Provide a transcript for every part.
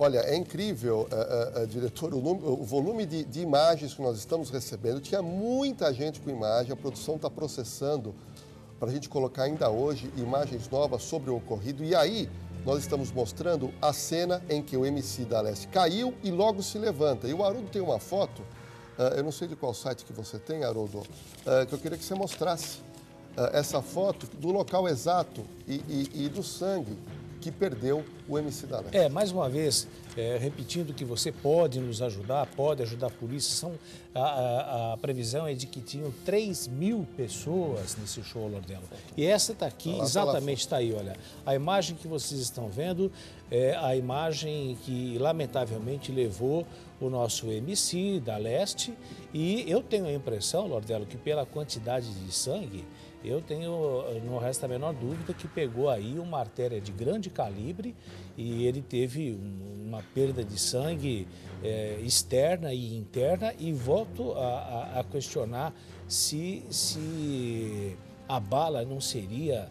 Olha, é incrível, diretor, o volume de imagens que nós estamos recebendo. Tinha muita gente com imagem, a produção está processando para a gente colocar ainda hoje imagens novas sobre o ocorrido. E aí, nós estamos mostrando a cena em que o MC da Leste caiu e logo se levanta. E o Haroldo tem uma foto, eu não sei de qual site que você tem, Haroldo, que eu queria que você mostrasse essa foto do local exato e do sangue que perdeu o MC da Leste. Mais uma vez, repetindo que você pode nos ajudar, pode ajudar a polícia. A previsão é de que tinham 3.000 pessoas nesse show, Lordelo. E essa está aqui, exatamente está aí, olha. A imagem que vocês estão vendo é a imagem que, lamentavelmente, levou o nosso MC da Leste. E eu tenho a impressão, Lordelo, que pela quantidade de sangue, não resta a menor dúvida que pegou aí uma artéria de grande calibre e ele teve uma perda de sangue externa e interna. E volto a questionar se a bala não seria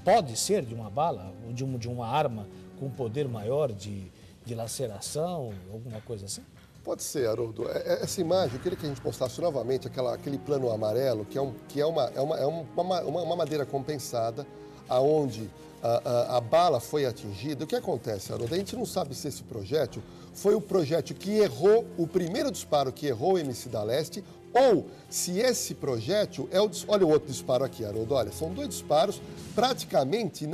pode ser de uma bala, de uma arma com poder maior de laceração, alguma coisa assim? Pode ser, Haroldo. Essa imagem, eu queria que a gente mostrasse novamente aquele plano amarelo, que é uma madeira compensada, aonde a bala foi atingida. O que acontece, Haroldo? A gente não sabe se esse projétil foi o projétil que errou, o primeiro disparo que errou o MC da Leste, ou se esse projétil é olha o outro disparo aqui, Haroldo. Olha, são dois disparos, praticamente,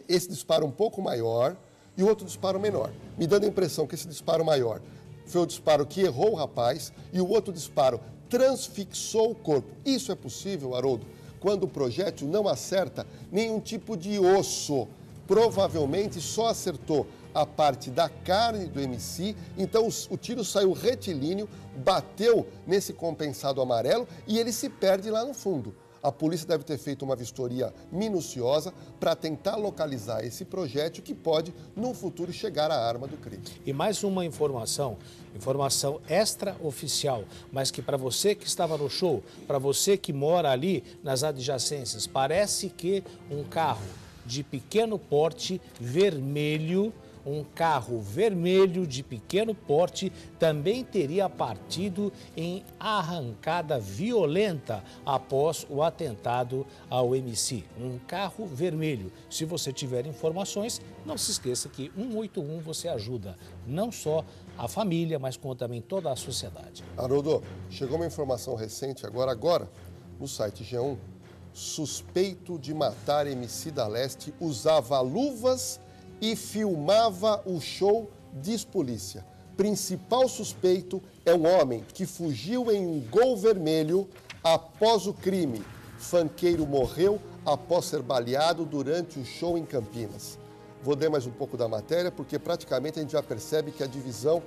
esse disparo um pouco maior e o outro disparo menor, me dando a impressão que esse disparo maior foi o disparo que errou o rapaz e o outro disparo transfixou o corpo. Isso é possível, Haroldo, quando o projétil não acerta nenhum tipo de osso. Provavelmente só acertou a parte da carne do MC, então o tiro saiu retilíneo, bateu nesse compensado amarelo e ele se perde lá no fundo. A polícia deve ter feito uma vistoria minuciosa para tentar localizar esse projétil que pode, no futuro, chegar à arma do crime. E mais uma informação extraoficial, mas que para você que estava no show, para você que mora ali nas adjacências, parece que um carro de pequeno porte vermelho, de pequeno porte, também teria partido em arrancada violenta após o atentado ao MC. Um carro vermelho. Se você tiver informações, não se esqueça que 181 você ajuda não só a família, mas como também toda a sociedade. Haroldo, chegou uma informação recente agora, no site G1, suspeito de matar MC da Leste usava luvas e filmava o show, diz polícia. Principal suspeito é um homem que fugiu em um Gol vermelho após o crime. Funkeiro morreu após ser baleado durante o show em Campinas. Vou ler mais um pouco da matéria, porque praticamente a gente já percebe que a divisão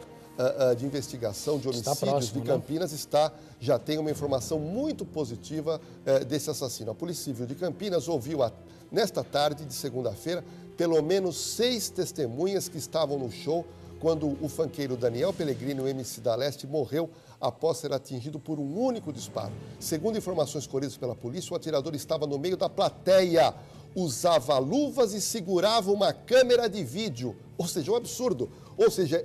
de investigação de homicídios de Campinas já tem uma informação muito positiva desse assassino. A Polícia Civil de Campinas ouviu, nesta tarde de segunda-feira, pelo menos 6 testemunhas que estavam no show quando o funkeiro Daniel Pellegrino, o MC da Leste, morreu após ser atingido por um único disparo. Segundo informações colhidas pela polícia, o atirador estava no meio da plateia, usava luvas e segurava uma câmera de vídeo. Ou seja, um absurdo. Ou seja,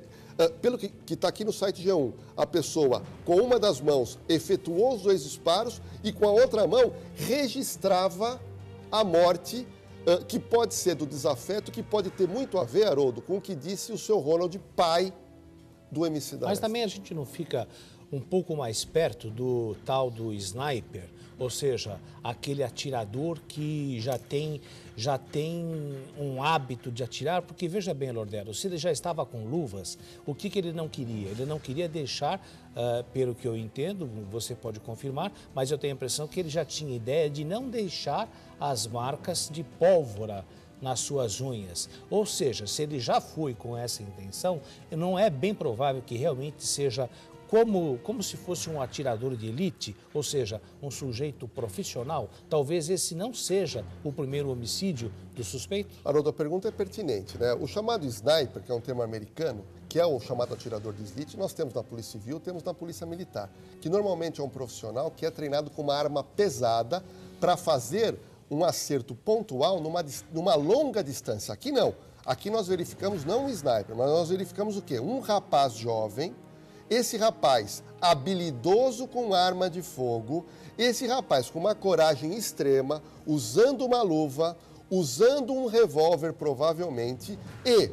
pelo que está aqui no site G1, a pessoa com uma das mãos efetuou os 2 disparos e com a outra mão registrava a morte, que pode ser do desafeto, que pode ter muito a ver, Haroldo, com o que disse o seu Ronald, pai do MC da Leste. Mas também a gente não fica um pouco mais perto do tal do sniper, ou seja, aquele atirador que já tem um hábito de atirar, porque veja bem, Lordelo, se ele já estava com luvas, o que ele não queria? Ele não queria deixar, pelo que eu entendo, você pode confirmar, mas eu tenho a impressão que ele já tinha ideia de não deixar as marcas de pólvora nas suas unhas. Ou seja, se ele já foi com essa intenção, não é bem provável que realmente seja como se fosse um atirador de elite, ou seja, um sujeito profissional. Talvez esse não seja o primeiro homicídio do suspeito? Haroldo, a pergunta é pertinente, né? O chamado sniper, que é um termo americano, que é o chamado atirador de elite, nós temos na Polícia Civil, temos na Polícia Militar, que normalmente é um profissional que é treinado com uma arma pesada para fazer um acerto pontual numa longa distância. Aqui não. Aqui nós verificamos não um sniper, mas nós verificamos o quê? Um rapaz jovem, esse rapaz habilidoso com arma de fogo, esse rapaz com uma coragem extrema, usando uma luva, usando um revólver provavelmente, e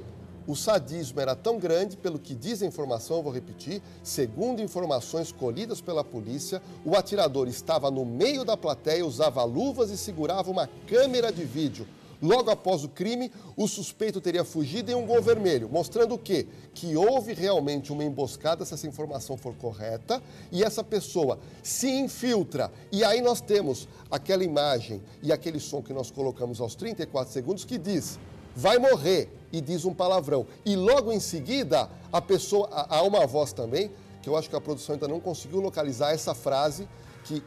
o sadismo era tão grande, pelo que diz a informação, eu vou repetir, segundo informações colhidas pela polícia, o atirador estava no meio da plateia, usava luvas e segurava uma câmera de vídeo. Logo após o crime, o suspeito teria fugido em um Gol vermelho, mostrando o quê? Que houve realmente uma emboscada, se essa informação for correta, e essa pessoa se infiltra. E aí nós temos aquela imagem e aquele som que nós colocamos aos 34 segundos que diz: vai morrer, e diz um palavrão. E logo em seguida, a pessoa, há uma voz também, que eu acho que a produção ainda não conseguiu localizar essa frase,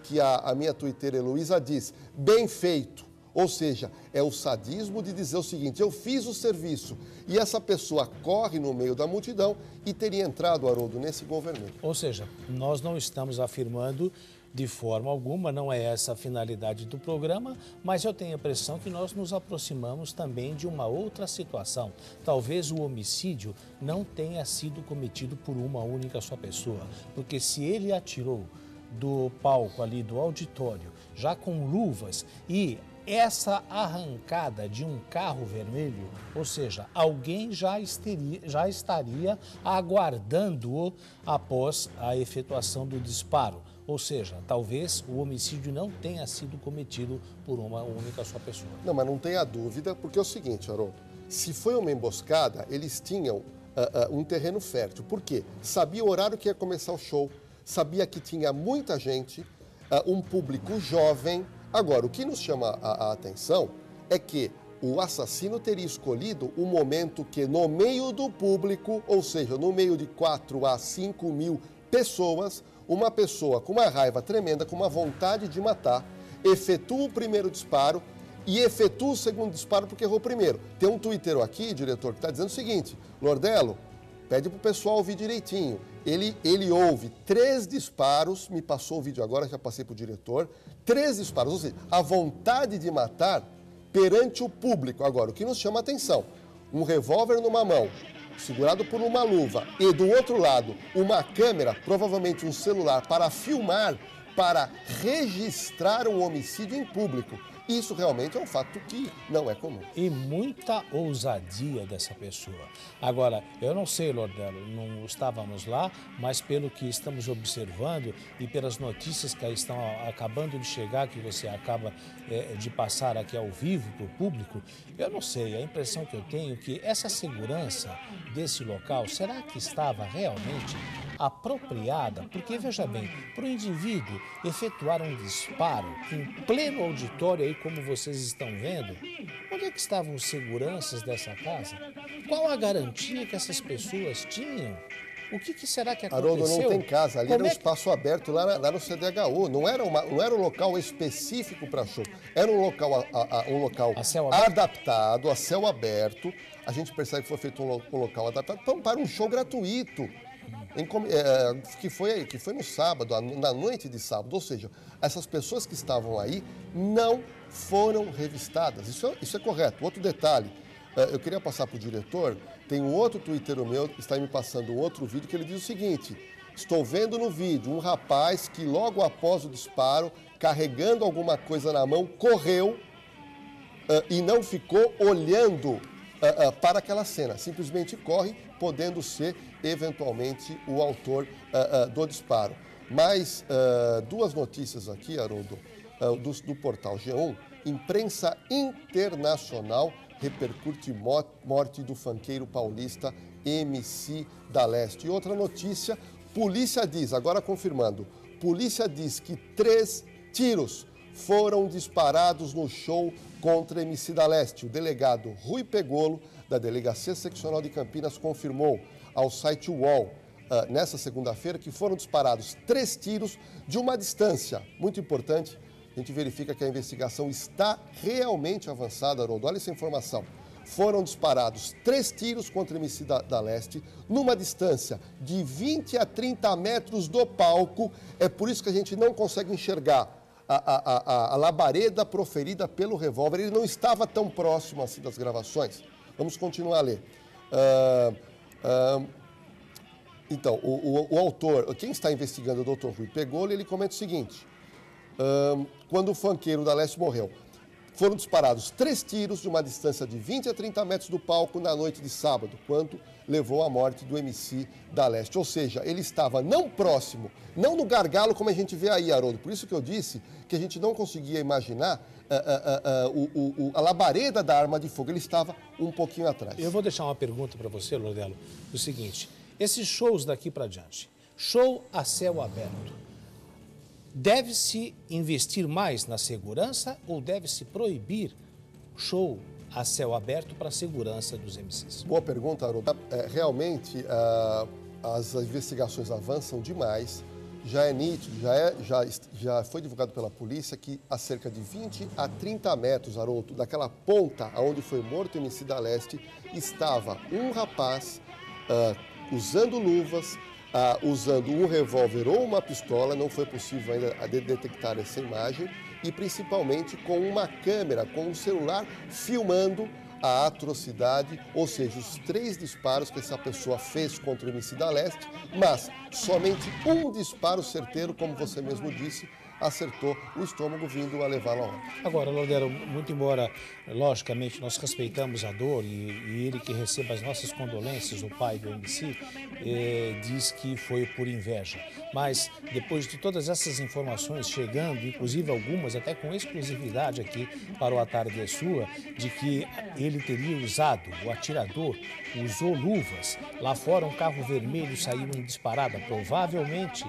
que a minha twitteira Heloísa diz: bem feito. Ou seja, é o sadismo de dizer o seguinte: eu fiz o serviço, e essa pessoa corre no meio da multidão e teria entrado, Haroldo, nesse Gol vermelho. Ou seja, nós não estamos afirmando de forma alguma, não é essa a finalidade do programa, mas eu tenho a impressão que nós nos aproximamos também de uma outra situação. Talvez o homicídio não tenha sido cometido por uma única só pessoa, porque se ele atirou do palco ali do auditório, já com luvas, e essa arrancada de um carro vermelho, ou seja, alguém já estaria aguardando-o após a efetuação do disparo. Ou seja, talvez o homicídio não tenha sido cometido por uma única só pessoa. Não, mas não tenha dúvida, porque é o seguinte, Haroldo, se foi uma emboscada, eles tinham um terreno fértil. Por quê? Sabia o horário que ia começar o show, sabia que tinha muita gente, um público jovem. Agora, o que nos chama a atenção é que o assassino teria escolhido um momento que no meio do público, ou seja, no meio de 4 a 5 mil pessoas, uma pessoa com uma raiva tremenda, com uma vontade de matar, efetua o primeiro disparo e efetua o segundo disparo porque errou o primeiro. Tem um twitteiro aqui, diretor, que está dizendo o seguinte: Lordelo, pede para o pessoal ouvir direitinho. Ele ouve 3 disparos, me passou o vídeo agora, já passei para o diretor, 3 disparos, ou seja, a vontade de matar perante o público. Agora, o que nos chama a atenção, um revólver numa mão, segurado por uma luva, e do outro lado, uma câmera, provavelmente um celular, para filmar, para registrar um homicídio em público. Isso realmente é um fato que não é comum. E muita ousadia dessa pessoa. Agora, eu não sei, Lordelo, não estávamos lá, mas pelo que estamos observando e pelas notícias que estão acabando de chegar, que você acaba de passar aqui ao vivo para o público, eu não sei, a impressão que eu tenho é que essa segurança desse local, será que estava realmente apropriada? Porque, veja bem, para o indivíduo efetuar um disparo em pleno auditório, aí como vocês estão vendo, onde é que estavam os seguranças dessa casa? Qual a garantia que essas pessoas tinham? O que será que aconteceu? Haroldo, não tem casa, ali era um espaço aberto lá no CDHU, não era um local específico para show, era um local adaptado, a céu aberto. A gente percebe que foi feito um local adaptado para um show gratuito. Que foi no sábado, na noite de sábado, ou seja, essas pessoas que estavam aí não foram revistadas, isso é correto. Outro detalhe, eu queria passar para o diretor, tem um outro twitteiro meu que está me passando um outro vídeo que ele diz o seguinte: estou vendo no vídeo um rapaz que logo após o disparo, carregando alguma coisa na mão, correu e não ficou olhando para aquela cena, simplesmente corre, podendo ser eventualmente o autor do disparo. Mas 2 notícias aqui, Haroldo, do portal G1. Imprensa internacional repercute morte do funkeiro paulista MC da Leste. E outra notícia, polícia diz, agora confirmando, polícia diz que 3 tiros foram disparados no show contra MC da Leste. O delegado Rui Pegolo, da Delegacia Seccional de Campinas, confirmou ao site UOL, nessa segunda-feira, que foram disparados 3 tiros de uma distância muito importante. A gente verifica que a investigação está realmente avançada, Haroldo. Olha essa informação. Foram disparados 3 tiros contra MC da Leste, numa distância de 20 a 30 metros do palco. É por isso que a gente não consegue enxergar a labareda proferida pelo revólver. Ele não estava tão próximo assim das gravações. Vamos continuar a ler. Então, o autor, quem está investigando o Dr. Rui Pegolo, ele comenta o seguinte: quando o funkeiro da Leste morreu, foram disparados 3 tiros de uma distância de 20 a 30 metros do palco na noite de sábado, quando levou à morte do MC da Leste. Ou seja, ele estava não próximo, não no gargalo como a gente vê aí, Haroldo. Por isso que eu disse que a gente não conseguia imaginar a labareda da arma de fogo. Ele estava um pouquinho atrás. Eu vou deixar uma pergunta para você, Lordelo, o seguinte: esses shows daqui para diante, show a céu aberto, deve-se investir mais na segurança ou deve-se proibir show a céu aberto para a segurança dos MCs? Boa pergunta, Haroldo. Realmente, as investigações avançam demais. Já é nítido, já foi divulgado pela polícia que a cerca de 20 a 30 metros, Haroldo, daquela ponta onde foi morto o MC da Leste, estava um rapaz usando luvas, usando um revólver ou uma pistola, não foi possível ainda detectar essa imagem, e principalmente com uma câmera, com um celular filmando a atrocidade, ou seja, os 3 disparos que essa pessoa fez contra o MC da Leste, mas somente um disparo certeiro, como você mesmo disse, acertou o estômago, vindo a levá-lo a óbito. Agora, Lordelo, muito embora, logicamente, nós respeitamos a dor e ele que receba as nossas condolências, o pai do MC, diz que foi por inveja. Mas, depois de todas essas informações chegando, inclusive algumas até com exclusividade aqui para o A Tarde é Sua, de que ele teria usado, o atirador usou luvas, lá fora um carro vermelho saiu em disparada, provavelmente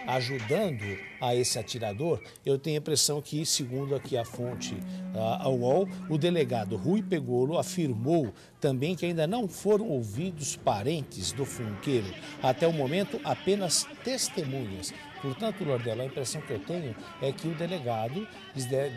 ajudando a esse atirador, eu tenho a impressão que, segundo aqui a fonte, a UOL, o delegado Rui Pegolo afirmou também que ainda não foram ouvidos parentes do funkeiro. Até o momento, apenas testemunhas. Portanto, Lordelo, a impressão que eu tenho é que o delegado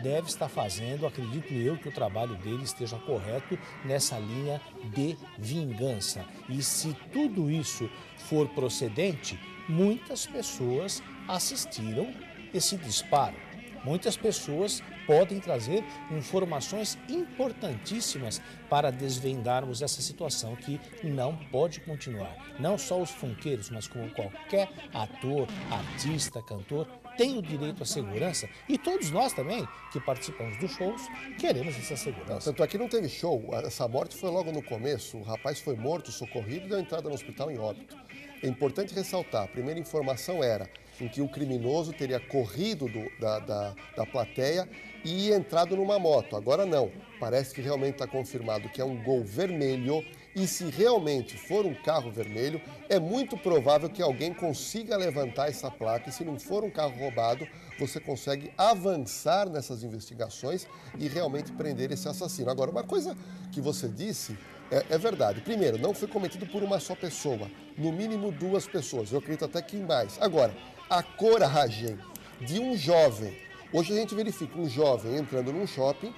deve estar fazendo, acredito eu, que o trabalho dele esteja correto nessa linha de vingança. E se tudo isso for procedente, muitas pessoas assistiram esse disparo. Muitas pessoas podem trazer informações importantíssimas para desvendarmos essa situação que não pode continuar. Não só os funkeiros, mas como qualquer ator, artista, cantor, tem o direito à segurança, e todos nós também, que participamos dos shows, queremos essa segurança. Tanto é que não teve show, essa morte foi logo no começo, o rapaz foi morto, socorrido e deu entrada no hospital em óbito. É importante ressaltar, a primeira informação era em que o criminoso teria corrido da plateia e entrado numa moto. Agora não, parece que realmente está confirmado que é um Gol vermelho, e se realmente for um carro vermelho, é muito provável que alguém consiga levantar essa placa, e se não for um carro roubado, você consegue avançar nessas investigações e realmente prender esse assassino. Agora, uma coisa que você disse é verdade. Primeiro, não foi cometido por uma só pessoa, no mínimo 2 pessoas, eu acredito até que mais. Agora, a coragem de um jovem, hoje a gente verifica um jovem entrando num shopping,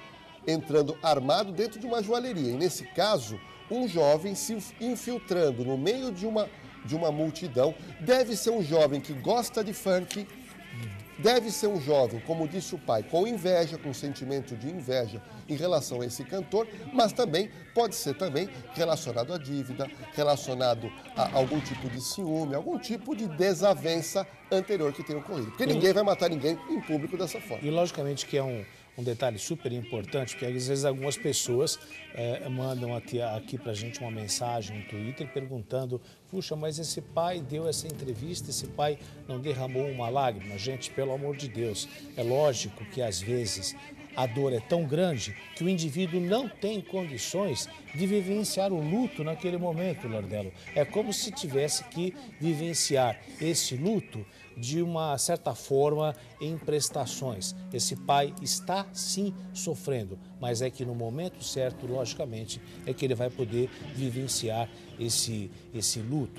entrando armado dentro de uma joalheria, e nesse caso, um jovem se infiltrando no meio de uma multidão. Deve ser um jovem que gosta de funk, deve ser um jovem, como disse o pai, com inveja, com sentimento de inveja em relação a esse cantor, mas também pode ser também relacionado à dívida, relacionado a algum tipo de ciúme, algum tipo de desavença anterior que tenha ocorrido. Porque ninguém vai matar ninguém em público dessa forma. E logicamente que é um detalhe super importante, porque às vezes algumas pessoas mandam aqui para a gente uma mensagem no Twitter perguntando: puxa, mas esse pai deu essa entrevista, esse pai não derramou uma lágrima? Gente, pelo amor de Deus, é lógico que às vezes a dor é tão grande que o indivíduo não tem condições de vivenciar o luto naquele momento, Lordelo. É como se tivesse que vivenciar esse luto de uma certa forma em prestações. Esse pai está sim sofrendo, mas é que no momento certo, logicamente, é que ele vai poder vivenciar esse luto.